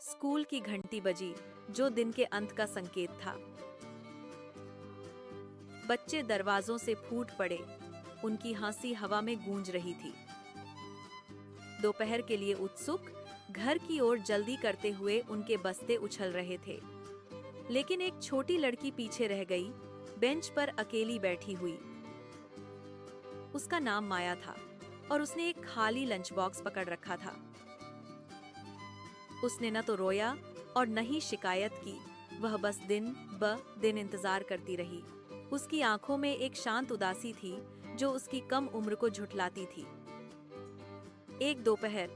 School की घंटी बजी, जो दिन के अंत का संकेत था। बच्चे दरवाजों से फूट पड़े, उनकी हंसी हवा में गूंज रही थी। दोपहर के लिए उत्सुक, घर की ओर जल्दी करते हुए उनके बस्ते उछल रहे थे। लेकिन एक छोटी लड़की पीछे रह गई, बेंच पर अकेली बैठी हुई। उसका नाम माया था और उसने एक खाली लंच बॉक्स पकड़ रखा था। उसने न तो रोया और न ही शिकायत की, वह बस दिन ब दिन इंतजार करती रही। उसकी आंखों में एक शांत उदासी थी जो उसकी कम उम्र को झुठलाती थी। एक दोपहर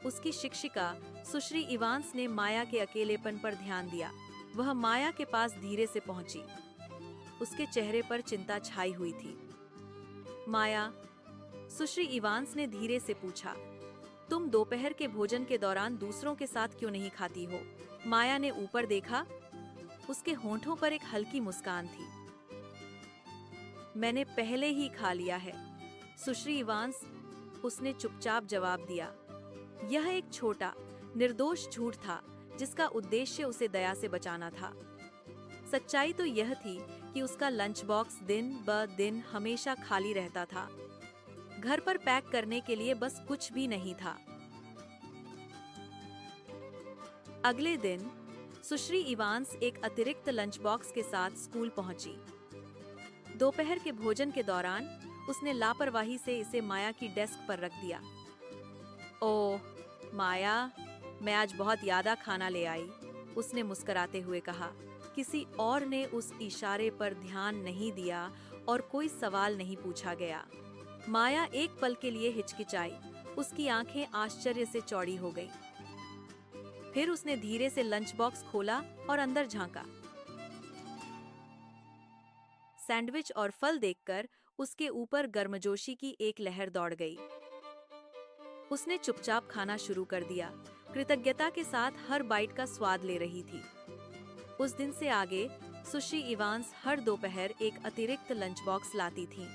उसकी शिक्षिका सुश्री इवांस ने माया के अकेलेपन पर ध्यान दिया। वह माया के पास धीरे से पहुंची। उसके चेहरे पर चिंता छाई हुई थी। माया, सुश्री इवांस ने धीरे से पूछा, तुम दोपहर के भोजन के दौरान दूसरों के साथ क्यों नहीं खाती हो? माया ने ऊपर देखा। उसके होंठों पर एक हल्की मुस्कान थी। मैंने पहले ही खा लिया है, सुश्री इवांस, उसने चुपचाप जवाब दिया। यह एक छोटा, निर्दोष झूठ था जिसका उद्देश्य उसे दया से बचाना था। सच्चाई तो यह थी कि उसका लंच बॉक्स दिन ब दिन हमेशा खाली रहता था। घर पर पैक करने के लिए बस कुछ भी नहीं था। अगले दिन सुश्री इवांस एक अतिरिक्त लंच बॉक्स के साथ स्कूल पहुंची। दोपहर के भोजन के दौरान उसने लापरवाही से इसे माया की डेस्क पर रख दिया। ओह माया, मैं आज बहुत यादा खाना ले आई, उसने मुस्कुराते हुए कहा। किसी और ने उस इशारे पर ध्यान नहीं दिया और कोई सवाल नहीं पूछा गया। माया एक पल के लिए हिचकिचाई, उसकी आंखें आश्चर्य से चौड़ी हो गईं। फिर उसने धीरे से लंच बॉक्स खोला और अंदर झांका। सैंडविच और फल देखकर उसके ऊपर गर्मजोशी की एक लहर दौड़ गई। उसने चुपचाप खाना शुरू कर दिया, कृतज्ञता के साथ हर बाइट का स्वाद ले रही थी। उस दिन से आगे सुश्री इवांस हर दोपहर एक अतिरिक्त लंच बॉक्स लाती थीं।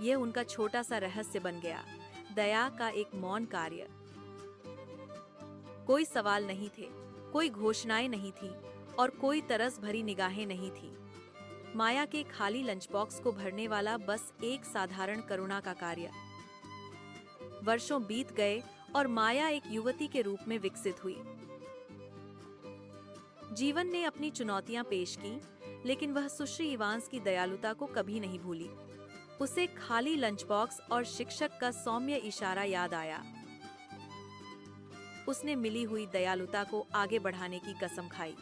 यह उनका छोटा सा रहस्य बन गया, दया का एक मौन कार्य। कोई सवाल नहीं थे, कोई घोषणाएं नहीं थी और कोई तरस भरी निगाहें नहीं थी। माया के खाली लंच बॉक्स को भरने वाला बस एक साधारण करुणा का कार्य। वर्षों बीत गए और माया एक युवती के रूप में विकसित हुई। जीवन ने अपनी चुनौतियां पेश की, लेकिन वह सुश्री इवांस की दयालुता को कभी नहीं भूली। उसे खाली लंच बॉक्स और शिक्षक का सौम्य इशारा याद आया। उसने मिली हुई दयालुता को आगे बढ़ाने की कसम खाई।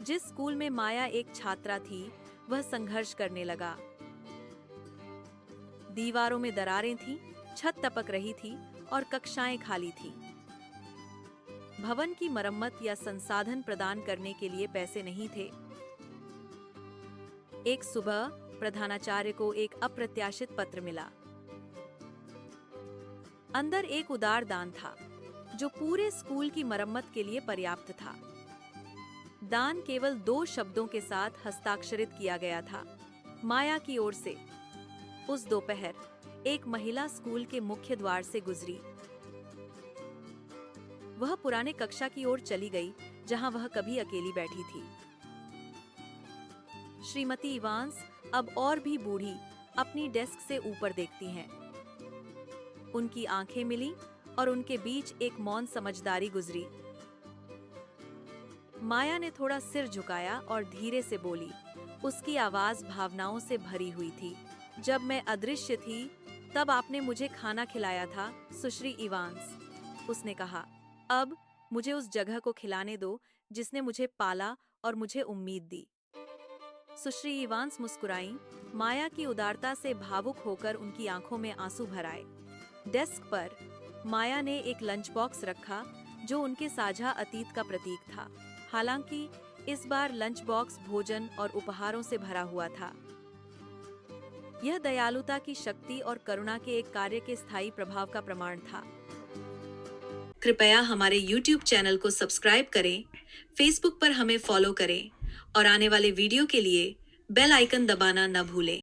जिस स्कूल में माया एक छात्रा थी, वह संघर्ष करने लगा। दीवारों में दरारें थीं, छत टपक रही थी और कक्षाएं खाली थीं। भवन की मरम्मत या संसाधन प्रदान करने के लिए पैसे नहीं थे। एक सुबह प्रधानाचार्य को एक अप्रत्याशित पत्र मिला। अंदर एक उदार दान था जो पूरे स्कूल की मरम्मत के लिए पर्याप्त था। दान केवल 2 शब्दों के साथ हस्ताक्षरित किया गया था, माया की ओर से। उस दोपहर एक महिला स्कूल के मुख्य द्वार से गुजरी। वह पुराने कक्षा की ओर चली गई जहां वह कभी अकेली बैठी थी। श्रीमती इवांस अब और भी बूढ़ी अपनी डेस्क से ऊपर देखती हैं। उनकी आंखें मिली और उनके बीच एक मौन समझदारी गुजरी। माया ने थोड़ा सिर झुकाया और धीरे से बोली। उसकी आवाज भावनाओं से भरी हुई थी। जब मैं अदृश्य थी, तब आपने मुझे खाना खिलाया था, सुश्री इवांस, उसने कहा। अब मुझे उस जगह को खिलाने दो जिसने मुझे पाला और मुझे उम्मीद दी। सुश्री इवांस मुस्कुराईं, माया की उदारता से भावुक होकर उनकी आंखों में आंसू भर आए। डेस्क पर माया ने एक लंच बॉक्स रखा जो उनके साझा अतीत का प्रतीक था। हालांकि इस बार लंच बॉक्स भोजन और उपहारों से भरा हुआ था। यह दयालुता की शक्ति और करुणा के एक कार्य के स्थायी प्रभाव का प्रमाण था। कृपया हमारे YouTube चैनल को सब्सक्राइब करें, Facebook पर हमें फॉलो करें और आने वाले वीडियो के लिए बेल आइकन दबाना न भूलें।